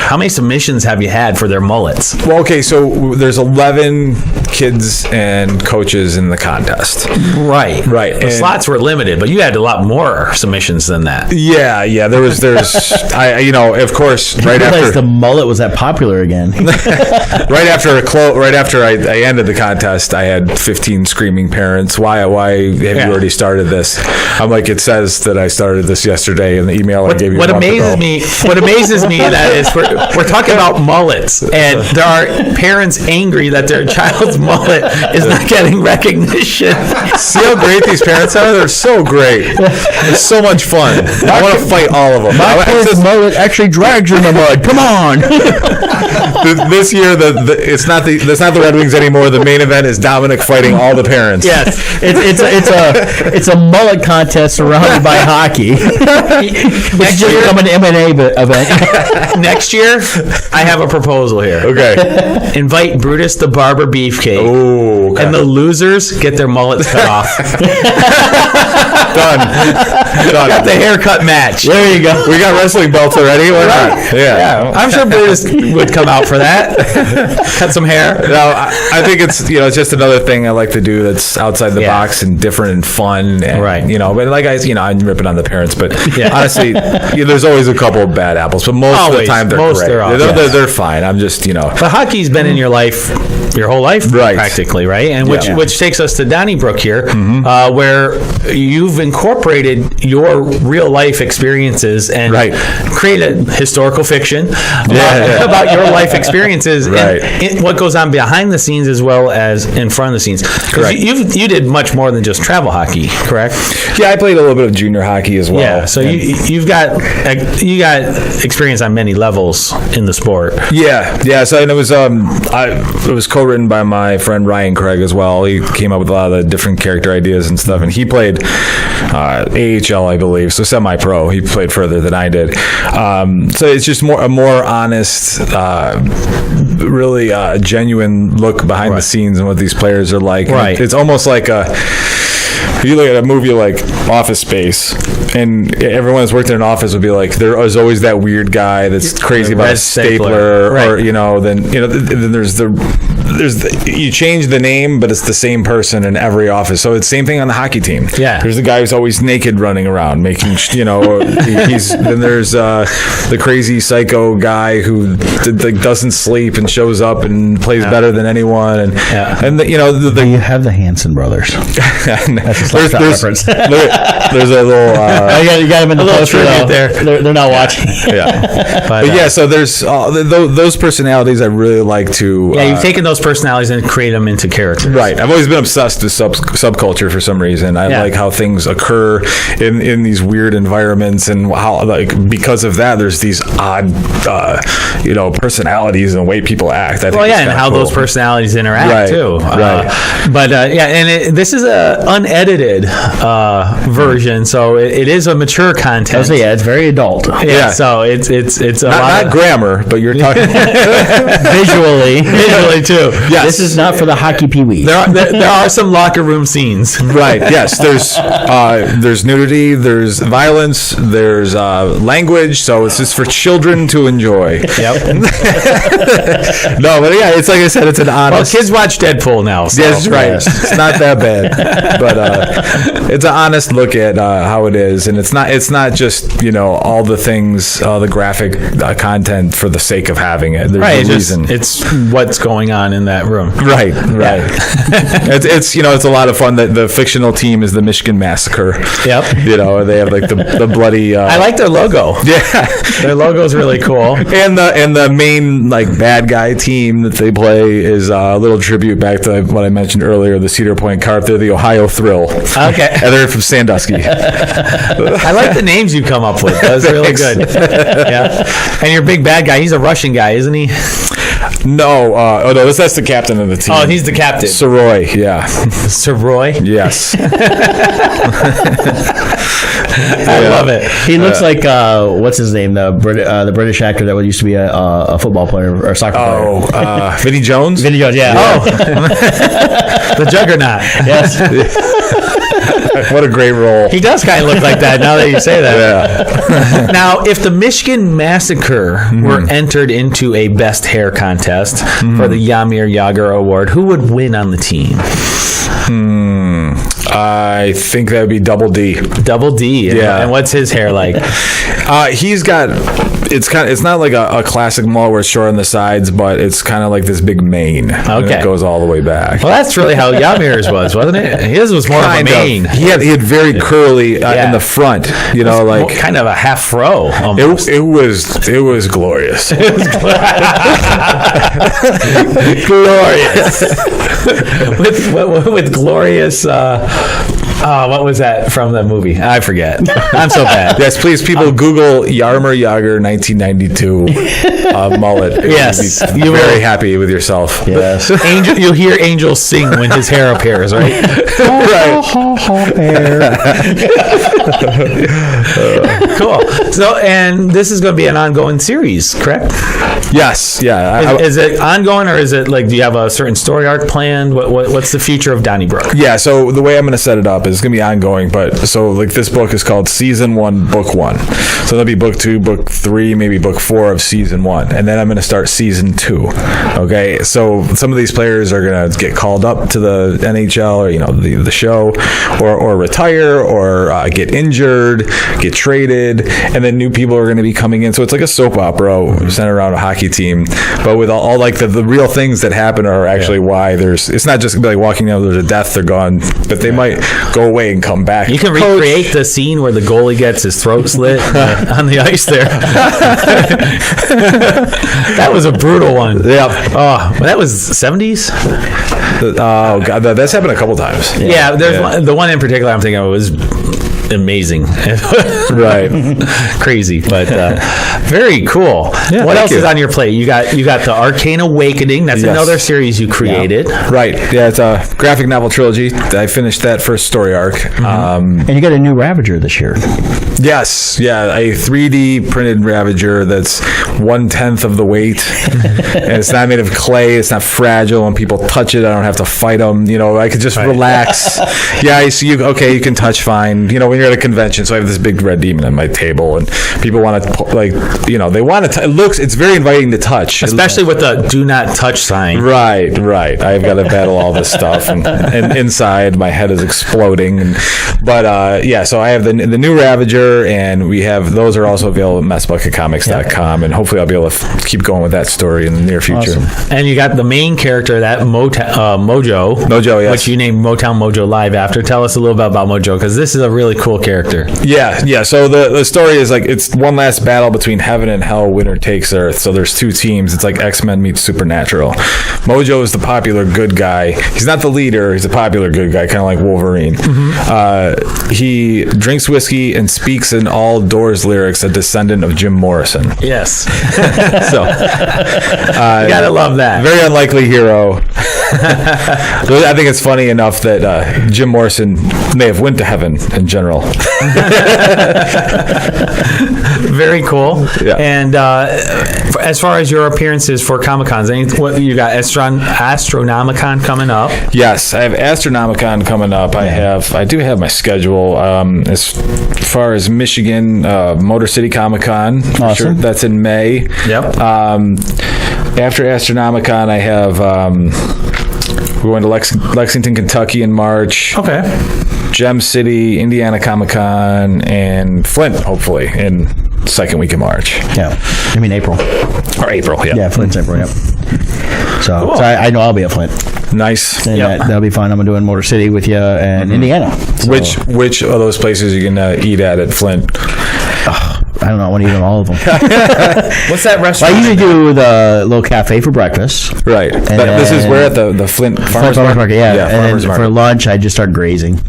How many submissions have you had for their mullets? Well, okay, so there's 11 kids and coaches in the contest. Right. The slots were limited, but you had a lot more submissions than that. Yeah. There's, of course, right after the mullet was that popular again. right after I ended the contest, I had 15 screaming parents. Why have you already started this? I'm like, it says that I started this yesterday in the email I gave you. What amazes me that is we're talking about mullets, and there are parents angry that their child's mullet is not getting recognition. See how great these parents are?'re so great. It's so much fun. I want to fight all of them. My kid's mullet actually drags in the mud. Come on. This year, it's not the Red Wings anymore. The main event is Domininc fighting all the parents. Yes, it's a mullet contest surrounded by hockey. It's just become an M&A event. Next year, I have a proposal here. Okay. Invite Brutus the Barber Beefcake. Oh, okay. And the losers get their mullets cut off. Done. Got the haircut match. There you go. We got wrestling belts already. Why not? Yeah. I'm sure Brutus would come out for that. Cut some hair. No, I think it's just another thing I like to do that's outside the box and different and fun. And, but like I'm ripping on the parents, but honestly, there's always a couple of bad apples, but most of the time they're great. They're fine. I'm just, But hockey's been in your life, your whole life, practically, right? And which takes us to Donny Brooke here, where you've incorporated your real life experiences and create a historical fiction about your life experiences and what goes on behind the scenes as well as in front of the scenes. Correct. You did much more than just travel hockey, correct? Yeah, I played a little bit of junior hockey as well. Yeah, so you got experience on many levels in the sport. Yeah. So and it was co-written by my friend Ryan Craig as well. He came up with a lot of the different character ideas and stuff, and he played AHL, I believe, so semi-pro. He played further than I did. So it's just a more honest, really genuine look behind the scenes and what these players are like. Right. It's almost like if you look at a movie like Office Space, and everyone that's worked in an office would be like, there is always that weird guy that's crazy about a stapler, or then there's you change the name, but it's the same person in every office. So it's the same thing on the hockey team. Yeah, there's the guy who's always naked running around making then there's the crazy psycho guy who doesn't sleep and shows up and plays better than anyone, and you have the Hanson brothers. That's a reference. There's a little. You got them in the poster there. They're not watching. But so there's those personalities I really like to. You've taken those personalities and create them into characters. Right. I've always been obsessed with subculture for some reason. I like how things occur in these weird environments, and how because of that there's these odd personalities and the way people act. I think and how those personalities interact too. This is a unedited version, so it is a mature content. It's very adult. So it's a not grammar, but you're talking visually too. Yes. This is not for the hockey peewees. There are some locker room scenes. Right. Yes. There's nudity. There's violence. There's language. So it's just for children to enjoy. Yep. No, but it's like I said, it's an honest. Well, kids watch Deadpool now. So. Yes, right. It's not that bad, but it's an honest look at how it is, and it's not just all the things, the graphic content for the sake of having it. There's a reason. It's what's going on in that room. Right. It's a lot of fun. That the fictional team is the Michigan Massacre. Yep. They have like the bloody. I like their logo. Yeah, their logo is really cool. And the main bad guy team that they play is a little tribute back to what I mentioned earlier, the Cedar Point Carp. They're the Ohio Thrill. Okay. And they're from Sandusky. I like the names you come up with. That's really good. Yeah. And your big bad guy, he's a Russian guy, isn't he? No. No, that's the captain of the team. Oh, he's the captain. Soroy, yeah. Soroy? Yes. I love it. He looks like what's his name? The British actor that used to be a football player or soccer player. Oh, Vinnie Jones. Vinnie Jones, yeah. Oh, the Juggernaut. Yes. What a great role. He does kind of look like that now that you say that. Yeah. Now, if the Michigan Massacre were entered into a best hair contest for the Jaromir Jagr Award, who would win on the team? I think that would be Double D. Double D. Yeah. And what's his hair like? He's got. It's not like a classic mullet where it's short on the sides, but it's kind of like this big mane. Okay. It goes all the way back. Well, that's really how Jamir's was, wasn't it? His was more of a mane. He had very curly in the front. Kind of a half fro. Almost. It was glorious. Glorious. with glorious. What was that from the movie? I forget. I'm so bad. Yes, please, people Google Jaromir Jagr 1992 mullet. Yes, you're very happy with yourself. Yes. You'll hear Angel sing when his hair appears, right? Right. Cool. So, and this is going to be an ongoing series, correct? Yes. Yeah. Is it ongoing, or is it like? Do you have a certain story arc planned? What's the future of Donny Brooke? Yeah. So the way I'm going to set it up is it's going to be ongoing, but this book is called Season 1, Book 1. So there'll be Book 2, Book 3, maybe Book 4 of Season 1, and then I'm going to start Season 2. Okay. So some of these players are going to get called up to the NHL or the show, or retire, or get injured, get traded, and then new people are going to be coming in. So it's like a soap opera centered around a hockey team, but with all like the real things that happen are actually why it's not just like walking out, there's a death, they're gone, but they might go away and come back. You can recreate the scene where the goalie gets his throat slit on the ice there. That was a brutal one. Yep. Oh, that was 70s? Oh God, that's happened a couple times. Yeah, the one in particular I'm thinking of was amazing. Right. Crazy, but very cool. Yeah, what else you. is on your plate? You got the Arcane Awakening. That's another series you created. Yeah. Right. Yeah, it's a graphic novel trilogy. I finished that first story arc. And you got a new Ravager this year. Yes. Yeah, a 3D printed Ravager that's 1/10 of the weight. And it's not made of clay. It's not fragile. When people touch it, I don't have to fight them. I could just relax. Yeah, I see you. Okay, you can touch fine. When you're at a convention, so I have this big red demon on my table, and people want to, they want to. It's very inviting to touch, especially with the "Do Not Touch" sign. Right. I've got to battle all this stuff, and inside my head is exploding. So I have the new Ravager, and we have those are also available at messbucketcomics.com, and hopefully I'll be able to keep going with that story in the near future. Awesome. And you got the main character, that Mojo. Mojo, yes. Which you named Motown Mojo Live after. Tell us a little bit about Mojo, because this is a really cool character. Yeah. So the story is it's one last battle between heaven and hell. Winner takes Earth. So there's two teams. It's like X-Men meets Supernatural. Mojo is the popular good guy. He's not the leader. He's a popular good guy, kind of like Wolverine. He drinks whiskey and speaks in all Doors lyrics, a descendant of Jim Morrison. Yes. So you gotta love that. Very unlikely hero. I think it's funny enough that Jim Morrison may have went to heaven in general. Very cool. Yeah. And as far as your appearances for Comic-Cons, what you got? Astronomicon coming up. Yes, I have Astronomicon coming up. I do have my schedule. As far as Michigan, Motor City Comic-Con. Awesome. Sure, that's in May. Yep. After Astronomicon, I have we're going to Lexington, Kentucky in March. Okay. Gem City, Indiana Comic-Con, and Flint, hopefully, in second week of March. Yeah. I mean April. Or April, yeah. Yeah, Flint's April, yep. So, Cool. so I know I'll be at Flint. Nice. And Yep. that'll be fun. I'm doing Motor City with you and Indiana. So, Which of those places you can eat at Flint? I don't know. I want to eat them all of them. What's that Well, restaurant? I usually do the little cafe for breakfast. Right. This is where at the Flint Farmers Market? Yeah. Yeah, And Farmers then Market. for lunch, I just start grazing.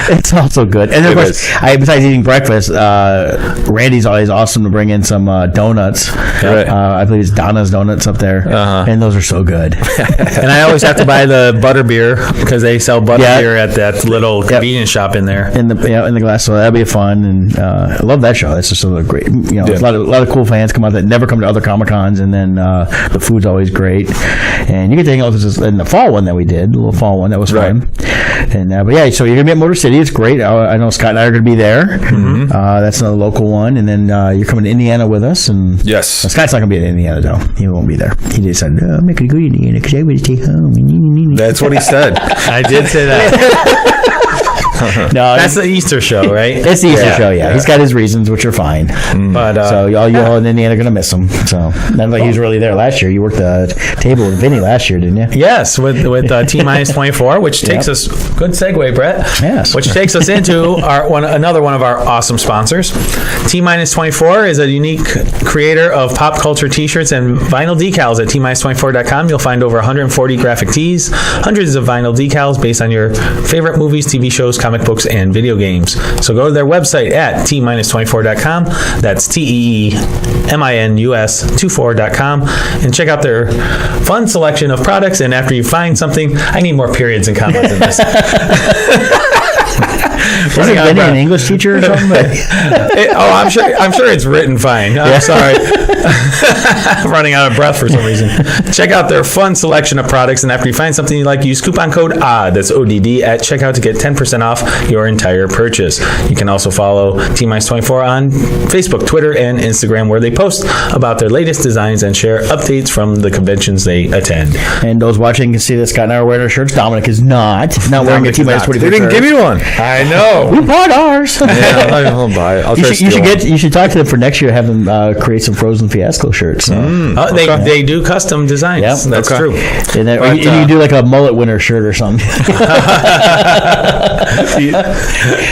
It's also good. And of It course, is. besides eating breakfast, Randy's always awesome to bring in some donuts. Right. I believe it's Donna's Donuts up there. And those are so good. And I always have to buy the butter beer because they sell butter Yeah. beer at that little convenience shop in there. in the glass, so that'll be fun. And I love that show. It's just a great, Yeah. a lot of cool fans come out that never come to other Comic Cons, and then the food's always great. And you get to hang out with us in the fall one that we did, the little fall one that was fun. And but yeah, so you're gonna be at Motor City. It's great. I know Scott and I are gonna be there. That's another local one, and then you're coming to Indiana with us. And Yes. Scott's not gonna be in Indiana though. He won't be there. He decided, I'm not gonna go to Indiana because I want to stay home. That's what he said. I did say that. No, That's the Easter show, right? it's the Easter show. Yeah, he's got his reasons, which are fine. But So y'all in Indiana are gonna miss him. So not like he was really there last year. You worked the table with Vinny last year, didn't you? yes, with T-24, which takes us good segue, Brett. Yes. Which takes us into another one of our awesome sponsors. T-24 is a unique creator of pop culture T-shirts and vinyl decals at T-24.com. You'll find over 140 graphic tees, hundreds of vinyl decals based on your favorite movies, TV shows, comic books, and video games. So go to their website at T-24.com. That's TEEMINUS24.com, and check out their fun selection of products. And after you find something, I need more periods and commas in this. Isn't Vinny an English teacher or something? I'm sure it's written fine. I'm sorry. I'm running out of breath for some reason. Check out their fun selection of products, and after you find something you like, use coupon code ODD, that's ODD, at checkout to get 10% off your entire purchase. You can also follow T-24 on Facebook, Twitter, and Instagram, where they post about their latest designs and share updates from the conventions they attend. And those watching can see that Scott and I are wearing our shirts. Dominic is not wearing a Dominic is not. T-24 They didn't shirt. give you one. I know. We bought ours. Yeah, I'll buy it. I'll try to steal one. You should talk to them for next year. Have them create some Frozen Fiasco shirts. They do custom designs. Yep. That's true. And then you do like a mullet winner shirt or something.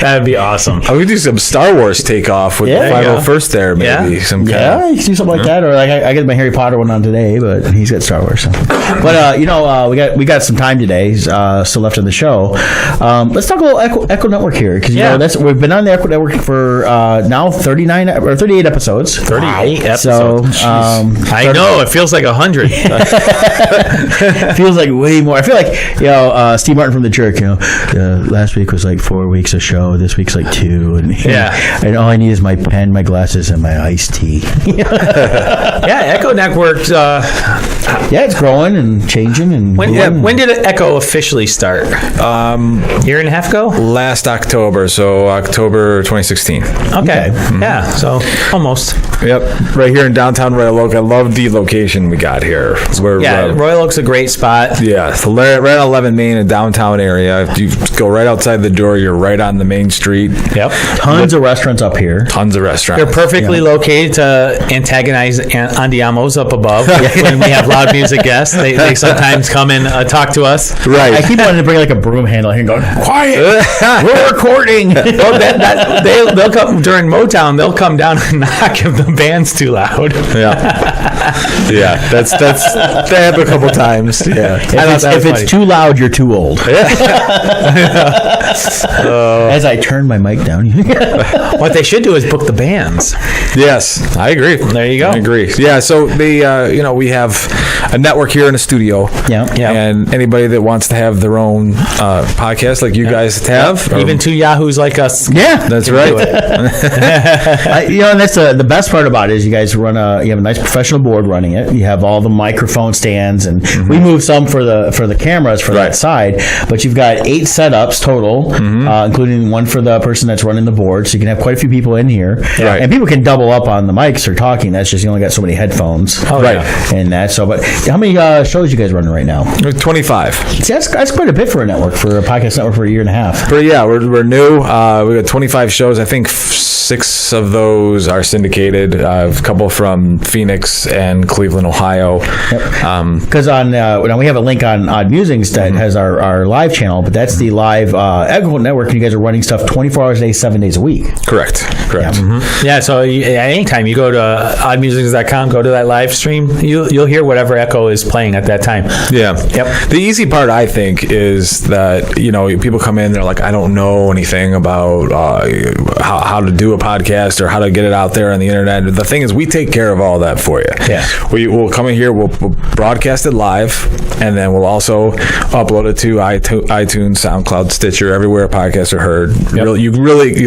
That'd be awesome. We could do some Star Wars takeoff with the 501st there, maybe. Yeah. Some kind Yeah, you can do something like that, or like I get my Harry Potter one on today, but he's got Star Wars. So. But we got some time today still left in the show. Let's talk a little Echo Network here because we've been on the Echo Network for now 39 or 38 episodes. 38 episodes. So I know it feels like 100. it feels like way more. I feel like Steve Martin from the Jerk. Last week was like 4 weeks of show. This week's like 2, and all I need is my pen, my glasses, and my iced tea. Echo Network's. It's growing and changing. And when did Echo officially start? Year and a half ago. last October, so October 2016. Okay. Yeah, so almost. Yep, right here in downtown Royal Oak. I love the location we got here. Royal Oak's a great spot. Yeah, so right on 11 Main in downtown area. If you go right outside the door, you're right on the main street. Yep. Tons of restaurants up here. Tons of restaurants. They're perfectly located to antagonize Andiamos up above when we have loud music guests. They sometimes come and talk to us. Right. I keep wanting to bring like a broom handle here and going, quiet, we're recording. They'll come during Motown. They'll come down and knock if the band's too loud. Yeah, that's they have a couple times. Yeah, if it's too loud, you're too old. As I turn my mic down, what they should do is book the bands. Yes, I agree. There you go. I agree. Yeah, so we have a network here in the studio. Yeah. And anybody that wants to have their own podcast, like you guys have, even two yahoos like us. Yeah, that's right. And that's the best part about it is you guys you have a nice professional board running it. You have all the microphone stands, and we moved some for the cameras for that side. But you've got 8 setups total, including one for the person that's running the board. So you can have quite a few people in here, and people can double up on the mics or talking. That's just you only got so many headphones, and that. So, but how many shows you guys running right now? 25. See, that's quite a bit for a network, for a podcast network for a year and a half. But yeah, we're new. We got 25 shows. I think 6 of those are syndicated. A couple from Phoenix and Cleveland, Ohio. Because we have a link on Odd Musings that has our live channel, but that's the live Echo Network, and you guys are running stuff 24 hours a day, 7 days a week. Correct. Yeah, so at any time you go to oddmusings.com, go to that live stream, you'll hear whatever Echo is playing at that time. Yeah. Yep. The easy part, I think, is that people come in, they're like, I don't know anything about how to do a podcast or how to get it out there on the internet. The thing is, we take care of all that for you. Yeah. We'll come in here, we'll broadcast it live, and then we'll also upload it to iTunes, SoundCloud, Stitcher, everywhere podcasts are heard. Yep. You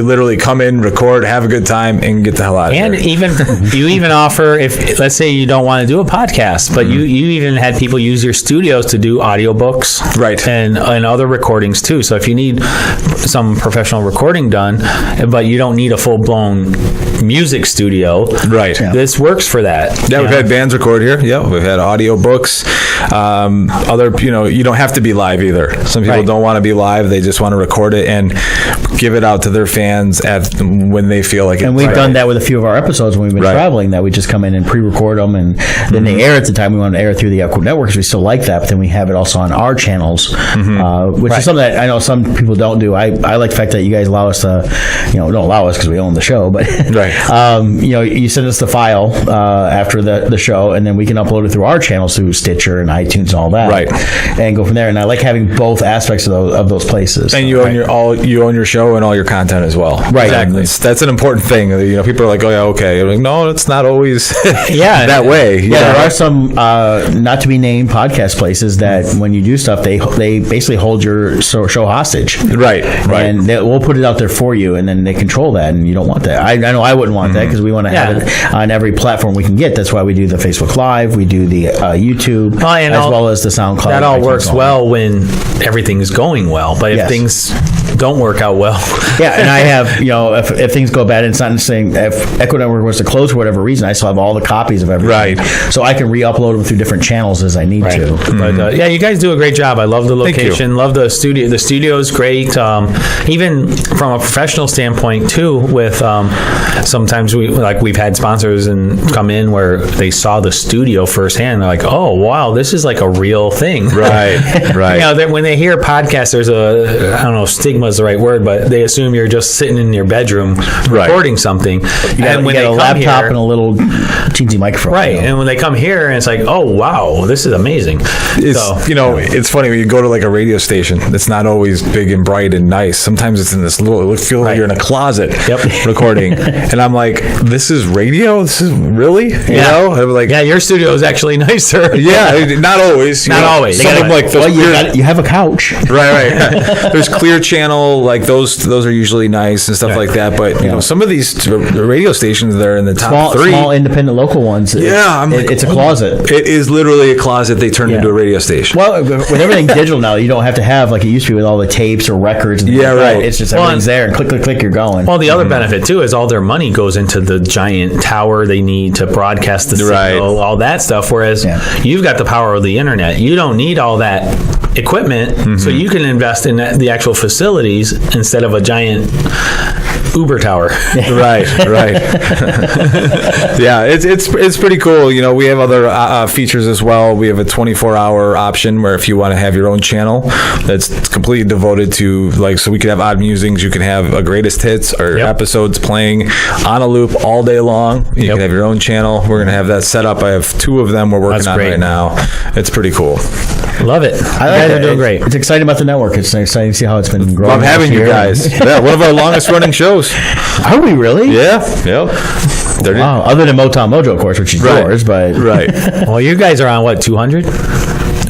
literally come in, record, have a good time, and get the hell out of here. And you even offer, if let's say you don't want to do a podcast, but you even had people use your studios to do audiobooks, right, and other recordings too. So if you need some professional recording done, but you don't need a full-blown music studio, right, this works for that. Yeah, we've had bands record here. Yeah, we've had audiobooks. You don't have to be live either. Some people don't want to be live; they just want to record it and give it out to their fans when they feel like it. And we've done that with a few of our episodes when we've been traveling, that we just come in and pre-record them, and then they air at the time we want to air through the Echo Network, because we still like that, but then we have it also on our channels, which is something that I know some people don't do. I like the fact that you guys allow us to, don't allow us because we own the show, but you send us the file after the show, and then we can upload it through our channels through Stitcher and iTunes and all that, and go from there. And I like having both aspects of those places. And you own your show and all your content as well. Right. Exactly. That's an important thing. People are like, oh yeah, okay. I'm like, no, it's not always that way. There are some not to be named podcast places that when you do stuff, they basically hold your show hostage. Right. And we'll put it out there for you, and then they control that, and you don't want that. I know I wouldn't want that, because we want to have it on every platform we can get. That's why we do the Facebook Live, we do the YouTube, as well as the SoundCloud. That all works well when everything is going well, but if things don't work out well. Yeah, and I have, if things go bad, it's not saying if Echo Network was to close for whatever reason, I still have all the copies of everything. Right. So I can re-upload them through different channels as I need to. But you guys do a great job. I love the location, love the studio. The studio is great. Even from a professional standpoint too, with sometimes we've had sponsors and come in where they saw the studio firsthand. They're like, oh wow, this is like a real thing. Right. When they hear podcasts, there's I don't know if stigma is the right word, but they assume you're just sitting in your bedroom recording something. And when they come a laptop and a little teensy microphone. Right. And when they come here, and it's like, oh wow, this is amazing. It's funny when you go to like a radio station. It's not always big and bright and nice. Sometimes it's in this little. It feels like you're in a closet recording, and I'm like, this is radio. This is really, I'm like, your studio is actually nicer. Yeah, not always. Not always. Some of like you have a couch. Right. There's Clear Channel, like those are usually nice and stuff like that. But some of these radio stations that are in the top three, small independent local ones. It's a closet. It is literally a closet they turned into a radio station. Well, with everything digital now, you don't have to have like it used to be with all the tapes or records. And right. It's just everything's there, and click, you're going. Well, the other benefit too is all their money goes into the giant tower they need to broadcast the signal, all that stuff. Whereas you've got the power of the internet. You don't need all that equipment, so you can invest in the actual facilities instead of a giant Uber tower. Right. Yeah, it's pretty cool. We have other features as well. We have a 24-hour option where if you want to have your own channel that's completely devoted to so we can have odd musings. You can have a greatest hits or episodes playing on a loop all day long. You can have your own channel. We're going to have that set up. I have 2 of them we're working on right now. It's pretty cool. Love it. They're doing great. It's exciting about the network. It's exciting to see how it's been growing. Love having you guys. One of our longest running shows. Are we really? Yeah. Yep. Wow. Other than Motown Mojo, of course, which is yours, but Well, you guys are on what, 200?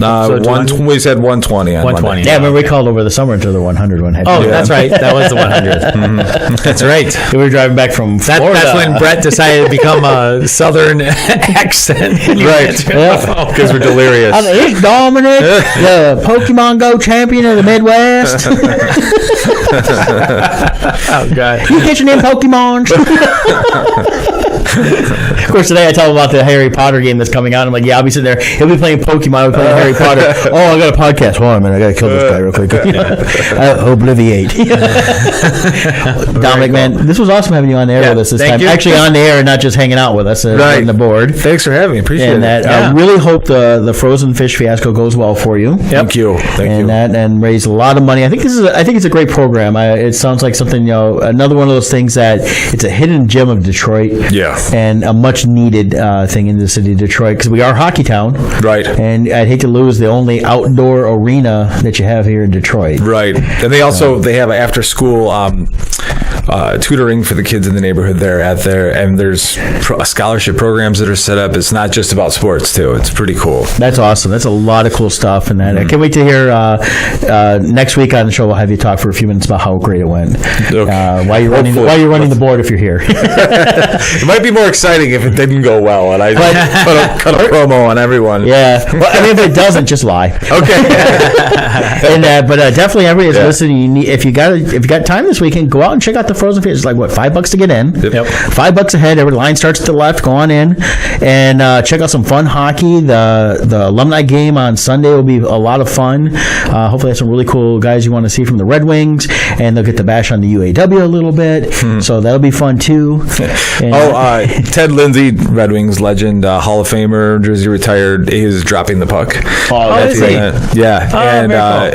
We said 120 on 120. Monday. Yeah, but we called over the summer to the 100 one. That's right. That was the 100. That's right. We were driving back from Florida. That's when Brett decided to become a Southern accent. Right. Because we're delirious. It's Domininc, the Pokemon Go champion of the Midwest. Oh, God. You catching them Pokemons? Of course, today I tell him about the Harry Potter game that's coming out. I'm like, I'll be sitting there. He'll be playing Pokemon. I'll be playing Harry Potter. Oh, I got a podcast. Hold on a minute. I got to kill this guy real quick. Obliviate. Domininc, man, this was awesome having you on the air with us this time. You. Actually, on the air and not just hanging out with us on the board. Thanks for having me. Appreciate it. I really hope the Frozen Fish Fiasco goes well for you. Thank you. And raise a lot of money. I think it's a great program. It sounds like something, another one of those things that it's a hidden gem of Detroit. Yeah. And a much needed thing in the city of Detroit because we are hockey town. Right. And I'd hate to lose the only outdoor arena that you have here in Detroit. Right. And they have after school tutoring for the kids in the neighborhood and there's scholarship programs that are set up. It's not just about sports too. It's pretty cool. That's awesome. That's a lot of cool stuff. And I can't wait to hear next week on the show. We'll have you talk for a few minutes about how great it went. Okay. While you're running the board if you're here. It might be more exciting if it didn't go well, and I cut a promo on everyone. Yeah. Well, I mean, if it doesn't, just lie. Okay. But definitely everybody that's listening, if you got time this weekend, go out and check out the Frozen Fish. It's like $5 to get in. Yep. $5 ahead. Every line starts to the left. Go on in and check out some fun hockey. The alumni game on Sunday will be a lot of fun. Hopefully, there's some really cool guys you want to see from the Red Wings, and they'll get to bash on the UAW a little bit. So that'll be fun too. And, Ted Lindsay, Red Wings legend, Hall of Famer, Jersey retired, is dropping the puck. That's he? Yeah, and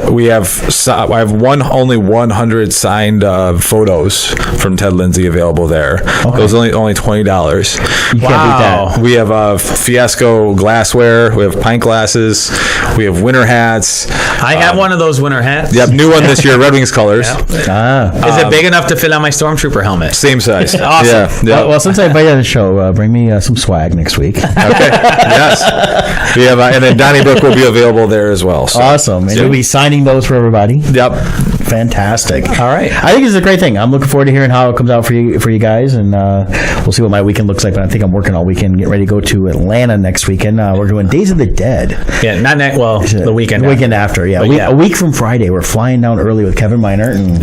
cool. I have only 100 signed photos from Ted Lindsay available there. Okay. Those are only $20. You can't beat that. We have Fiasco glassware. We have pint glasses. We have winter hats. I have one of those winter hats. Yep, new one this year, Red Wings colors. Is it big enough to fit on my Stormtrooper helmet? Same size. Awesome. Yeah. Well, since I invited you on the show, bring me some swag next week. Okay. Yes. We have, and then Donny Brooke will be available there as well. So. Awesome. And you'll be signing those for everybody. Yep. Fantastic. All right. I think it's a great thing. I'm looking forward to hearing how it comes out for you guys, and we'll see what my weekend looks like. But I think I'm working all weekend, getting ready to go to Atlanta next weekend. We're doing Days of the Dead. Yeah, not next. Well, the weekend. The weekend after. Yeah, a week from Friday. We're flying down early with Kevin Minert, and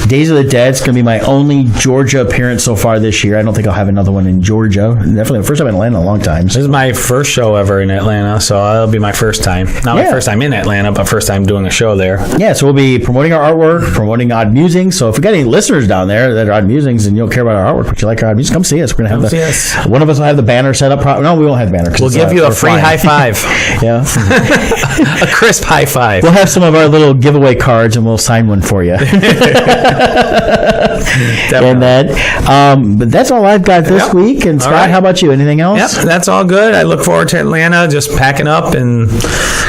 Days of the Dead. It's going to be my only Georgia appearance so far this year. I don't think I'll have another one in Georgia. Definitely the first time in Atlanta in a long time. This is my first show ever in Atlanta, so it'll be my first time. Not my first time in Atlanta, but first time doing a show there. Yeah, so we'll be promoting our artwork, promoting Odd Musings. So if we got any listeners down there that are Odd Musings and you don't care about our artwork, but you like our Odd Musings, come see us. We're going to have one of us will have the banner set up. No, we won't have the banner. We'll give you a free high five. Yeah. A crisp high five. We'll have some of our little giveaway cards and we'll sign one for you. And that, but that's all I've got this week. And Scott, how about you? Anything else? Yep, that's all good. I look forward to Atlanta, just packing up and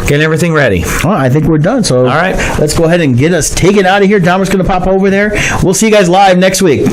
getting everything ready. Well, I think we're done. So all right, let's go ahead and get us taken out of here. Dahmer's going to pop over there. We'll see you guys live next week.